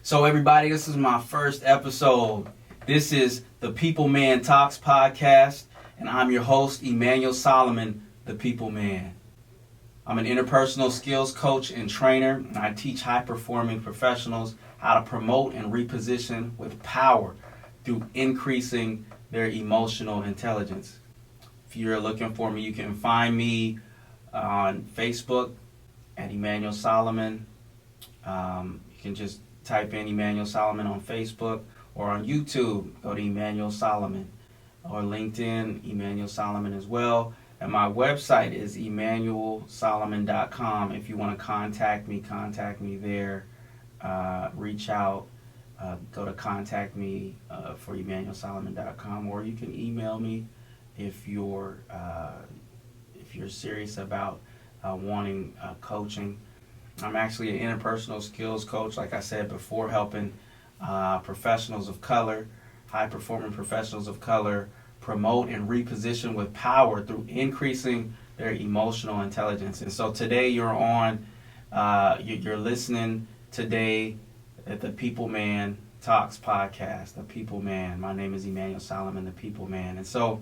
So everybody, this is my first episode. This is the People Man Talks podcast, and I'm your host, Emanuel Solomon, the People Man. I'm an interpersonal skills coach and trainer, and I teach high-performing professionals how to promote and reposition with power through increasing their emotional intelligence. If you're looking for me, you can find me on Facebook at Emanuel Solomon. You can just type in Emanuel Solomon on Facebook, or on YouTube, go to Emanuel Solomon, or LinkedIn, Emanuel Solomon as well. And my website is emmanuelsolomon.com. If you want to contact me there. Reach out, go to contact me for emmanuelsolomon.com, or you can email me if you're serious about wanting coaching. I'm actually an interpersonal skills coach, like I said before, helping professionals of color, high-performing professionals of color, promote and reposition with power through increasing their emotional intelligence. And so today you're listening today at the People Man Talks podcast, the People Man. My name is Emanuel Solomon, the People Man. And so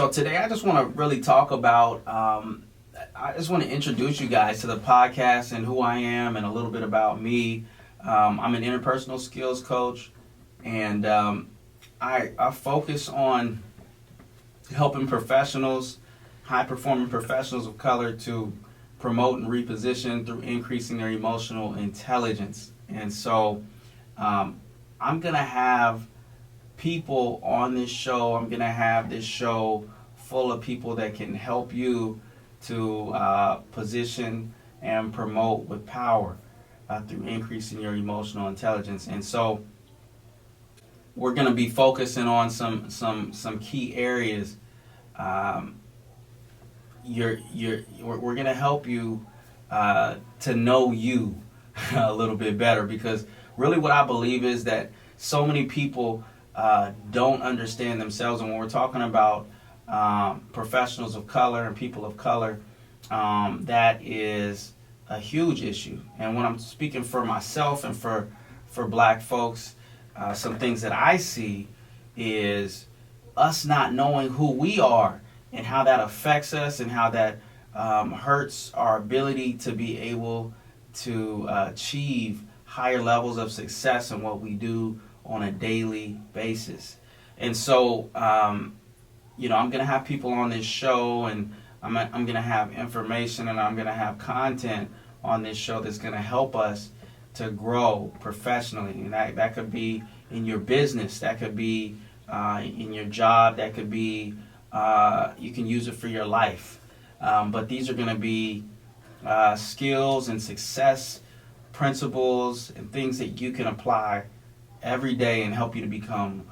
today I just want to really talk about, I just want to introduce you guys to the podcast and who I am and a little bit about me. I'm an interpersonal skills coach, and I focus on helping professionals, high-performing professionals of color, to promote and reposition through increasing their emotional intelligence. And so I'm going to have people on this show. I'm going to have this show full of people that can help you to position and promote with power through increasing your emotional intelligence. And so we're going to be focusing on some key areas. We're going to help you to know you a little bit better, because really what I believe is that so many people don't understand themselves. And when we're talking about professionals of color and people of color, that is a huge issue. And when I'm speaking for myself and for black folks, some things that I see is us not knowing who we are and how that affects us, and how that hurts our ability to be able to achieve higher levels of success in what we do on a daily basis. And so I'm going to have people on this show, and I'm going to have information, and I'm going to have content on this show that's going to help us to grow professionally. And that could be in your business, that could be in your job, that could be, you can use it for your life. But these are going to be skills and success principles and things that you can apply every day and help you to become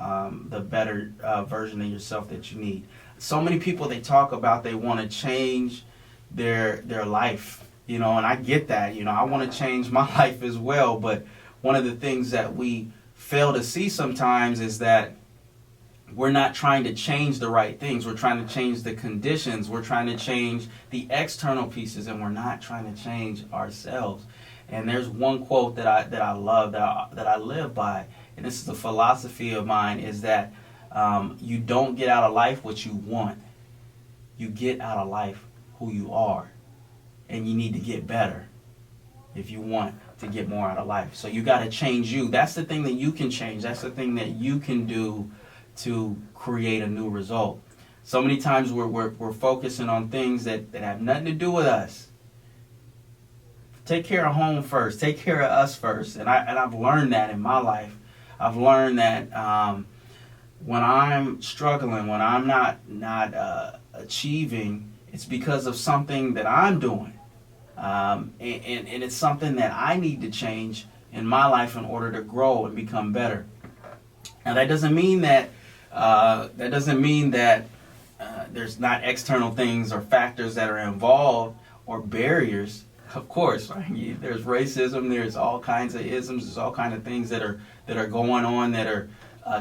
the better version of yourself that you need. So many people, they talk about they want to change their life, and I get that. I want to change my life as well, but one of the things that we fail to see sometimes is that we're not trying to change the right things. We're trying to change the conditions. We're trying to change the external pieces, and we're not trying to change ourselves. And there's one quote that I love, that I live by, and this is a philosophy of mine, is that you don't get out of life what you want. You get out of life who you are. And you need to get better if you want to get more out of life. So you got to change you. That's the thing that you can change. That's the thing that you can do to create a new result. So many times we're focusing on things that have nothing to do with us. Take care of home first. Take care of us first. And I've learned that in my life. I've learned that when I'm struggling, when I'm not achieving, it's because of something that I'm doing. And it's something that I need to change in my life in order to grow and become better. Now that doesn't mean that there's not external things or factors that are involved or barriers. Of course, right? There's racism. There's all kinds of isms. There's all kinds of things that are going on that are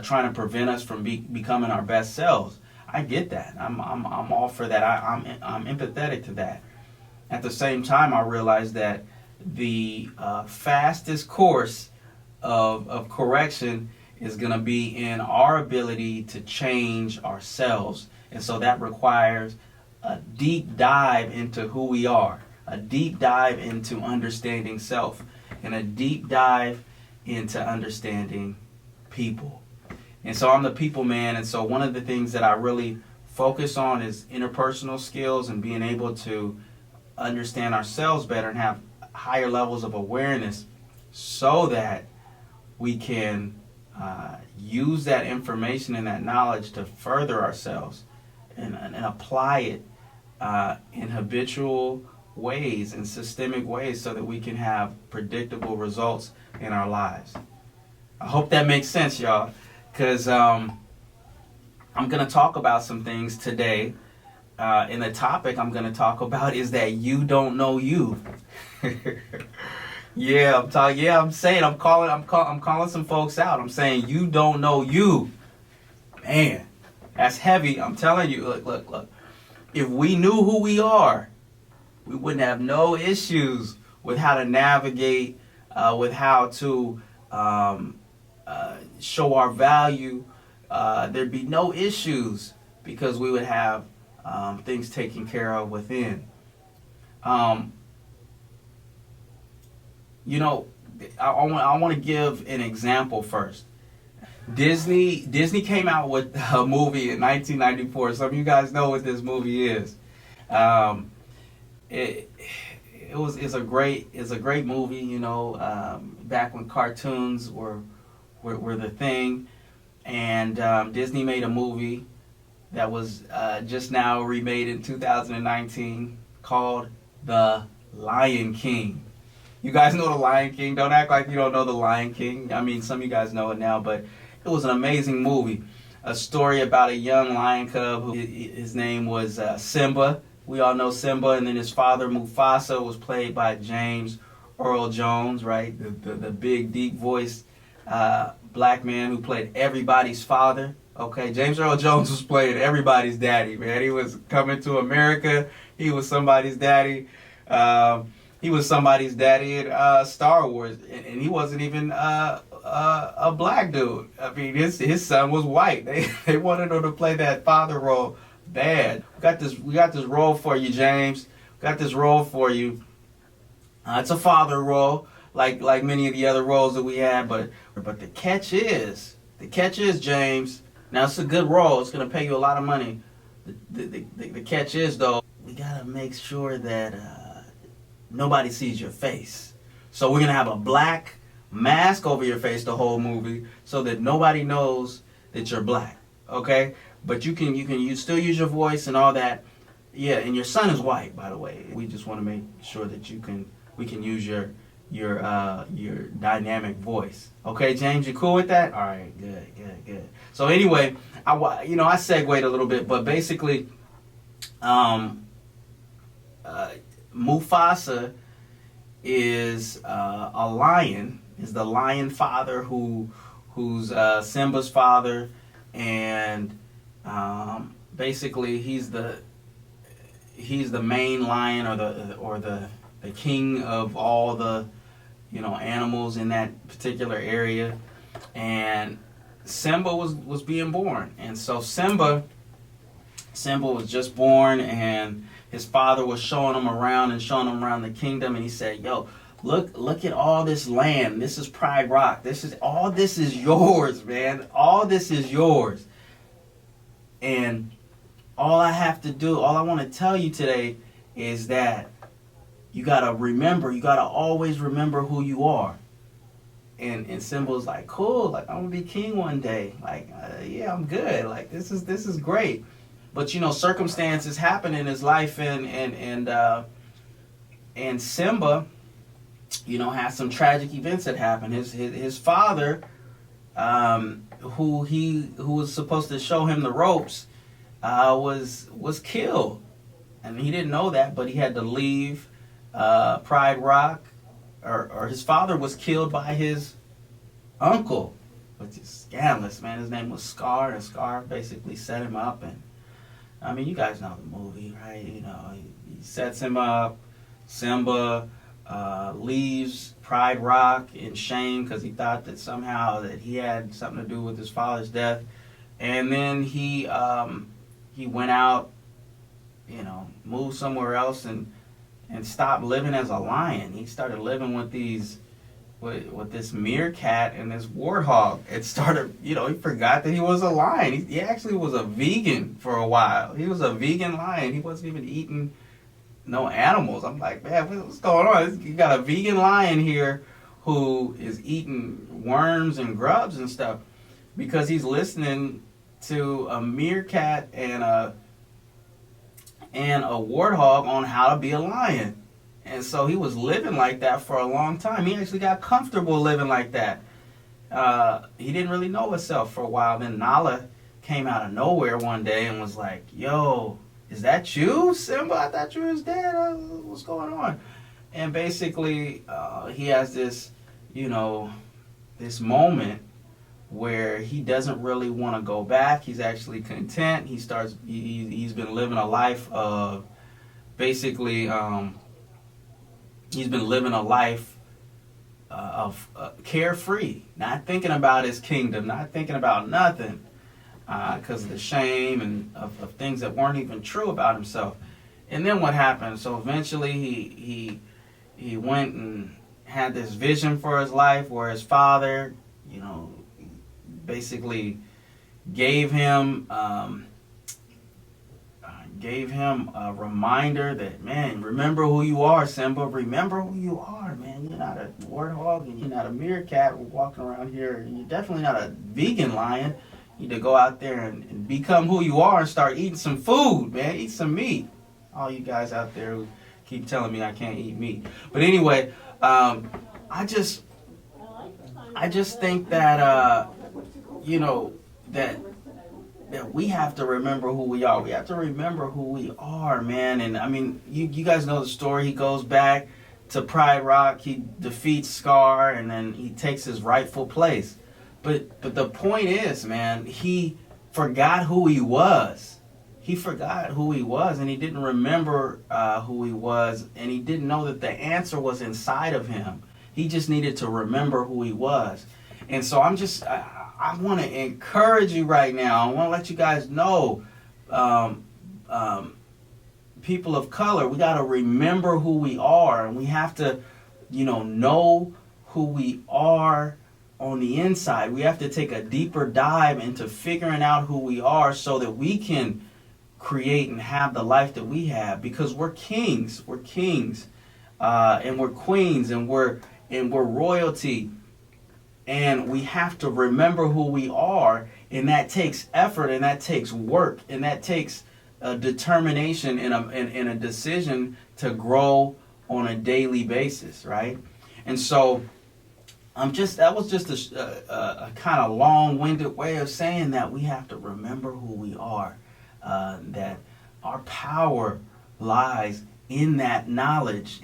trying to prevent us from becoming our best selves. I get that. I'm all for that. I'm empathetic to that. At the same time, I realize that the fastest course of correction is going to be in our ability to change ourselves. And so that requires a deep dive into who we are, a deep dive into understanding self, and a deep dive into understanding people. And so I'm the people man, and so one of the things that I really focus on is interpersonal skills and being able to understand ourselves better and have higher levels of awareness so that we can use that information and that knowledge to further ourselves and apply it in habitual ways and systemic ways so that we can have predictable results in our lives. I hope that makes sense, y'all, because I'm going to talk about some things today. And the topic I'm going to talk about is that you don't know you. I'm calling some folks out. I'm saying you don't know you. Man, that's heavy. I'm telling you, look. If we knew who we are, we wouldn't have no issues with how to navigate, with how to show our value. There'd be no issues because we would have things taken care of within. I want to give an example first. Disney came out with a movie in 1994. Some of you guys know what this movie is. It's a great movie. Back when cartoons were the thing, and Disney made a movie that was just now remade in 2019 called The Lion King. You guys know The Lion King. Don't act like you don't know The Lion King. I mean, some of you guys know it now, but it was an amazing movie. A story about a young lion cub who his name was Simba. We all know Simba, and then his father Mufasa was played by James Earl Jones, right? The big, deep voiced black man who played everybody's father. Okay, James Earl Jones was playing everybody's daddy, man. He was coming to America. He was somebody's daddy. He was somebody's daddy in Star Wars, and he wasn't even a black dude. I mean, his son was white. They wanted him to play that father role bad. We got this role for you, James. We got this role for you. It's a father role, like many of the other roles that we had, but the catch is, James. Now it's a good role. It's gonna pay you a lot of money. The catch is though, we gotta make sure that nobody sees your face. So we're gonna have a black mask over your face the whole movie, so that nobody knows that you're black. Okay, but you still use your voice and all that. Yeah, and your son is white, by the way. We just want to make sure that we can use your dynamic voice. Okay, James, you cool with that? All right, good. So anyway, I segued a little bit, but basically, Mufasa is a lion. Is the lion father who's Simba's father, and basically he's the main lion or the king of all the animals in that particular area. And Simba was being born, and so Simba was just born, and his father was showing him around the kingdom, and he said, "Yo, look at all this land. This is Pride Rock. This is yours, man. All this is yours. And all I want to tell you today is that you gotta always remember who you are." And Simba's like, "Cool, like I'm gonna be king one day. Like, yeah, I'm good. Like this is great." But circumstances happen in his life, and Simba, has some tragic events that happen. His father, who was supposed to show him the ropes, was killed, and he didn't know that, but he had to leave Pride Rock, or his father was killed by his uncle, which is scandalous, man. His name was Scar, and Scar basically set him up, and I mean, you guys know the movie, right? He sets him up. Simba leaves Pride Rock in shame because he thought that somehow that he had something to do with his father's death. And then he went out, moved somewhere else and stopped living as a lion. He started living with this meerkat and this warthog. It started, he forgot that he was a lion. He actually was a vegan for a while. He was a vegan lion. He wasn't even eating no animals. I'm like, man, what's going on? You got a vegan lion here who is eating worms and grubs and stuff because he's listening to a meerkat and a warthog on how to be a lion. And so he was living like that for a long time. He actually got comfortable living like that. He didn't really know himself for a while. Then Nala came out of nowhere one day and was like, yo, is that you, Simba? I thought you was dead. What's going on? And basically, he has this, this moment where he doesn't really want to go back. He's actually content. He's been living a life of basically, he's been living a life of carefree, not thinking about his kingdom, not thinking about nothing. Because of the shame and of things that weren't even true about himself. And then what happened? So eventually he went and had this vision for his life where his father, basically gave him a reminder that, man, remember who you are, Simba. Remember who you are, man. You're not a warthog and you're not a meerkat walking around here. You're definitely not a vegan lion. You need to go out there and become who you are and start eating some food, man. Eat some meat. All you guys out there who keep telling me I can't eat meat. But anyway, I just think that that we have to remember who we are. We have to remember who we are, man. And I mean, you guys know the story. He goes back to Pride Rock. He defeats Scar, and then he takes his rightful place. But the point is, man, he forgot who he was. He forgot who he was, and he didn't remember who he was, and he didn't know that the answer was inside of him. He just needed to remember who he was. And so I want to encourage you right now. I want to let you guys know, people of color, we got to remember who we are, and we have to, know who we are on the inside. We have to take a deeper dive into figuring out who we are so that we can create and have the life that we have, because we're kings. We're kings, and we're queens, and we're royalty. And we have to remember who we are, and that takes effort, and that takes work, and that takes determination and a decision to grow on a daily basis, right? And so that was just a kind of long-winded way of saying that we have to remember who we are, that our power lies in that knowledge,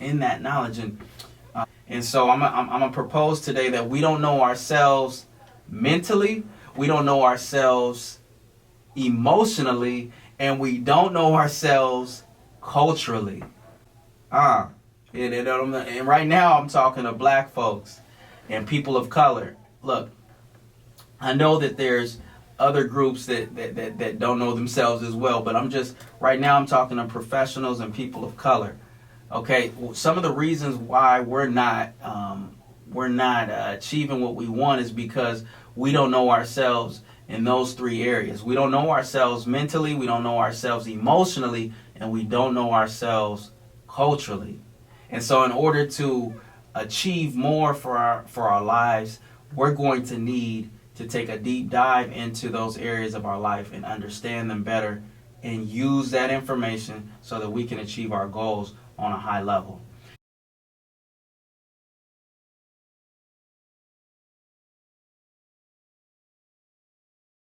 and so I'm gonna propose today that we don't know ourselves mentally, we don't know ourselves emotionally, and we don't know ourselves culturally. And right now I'm talking to black folks and people of color. Look, I know that there's other groups that don't know themselves as well, but right now I'm talking to professionals and people of color. Okay, some of the reasons why we're not achieving what we want is because we don't know ourselves in those three areas. We don't know ourselves mentally, we don't know ourselves emotionally, and we don't know ourselves culturally. And so in order to achieve more for our lives, we're going to need to take a deep dive into those areas of our life and understand them better and use that information so that we can achieve our goals on a high level.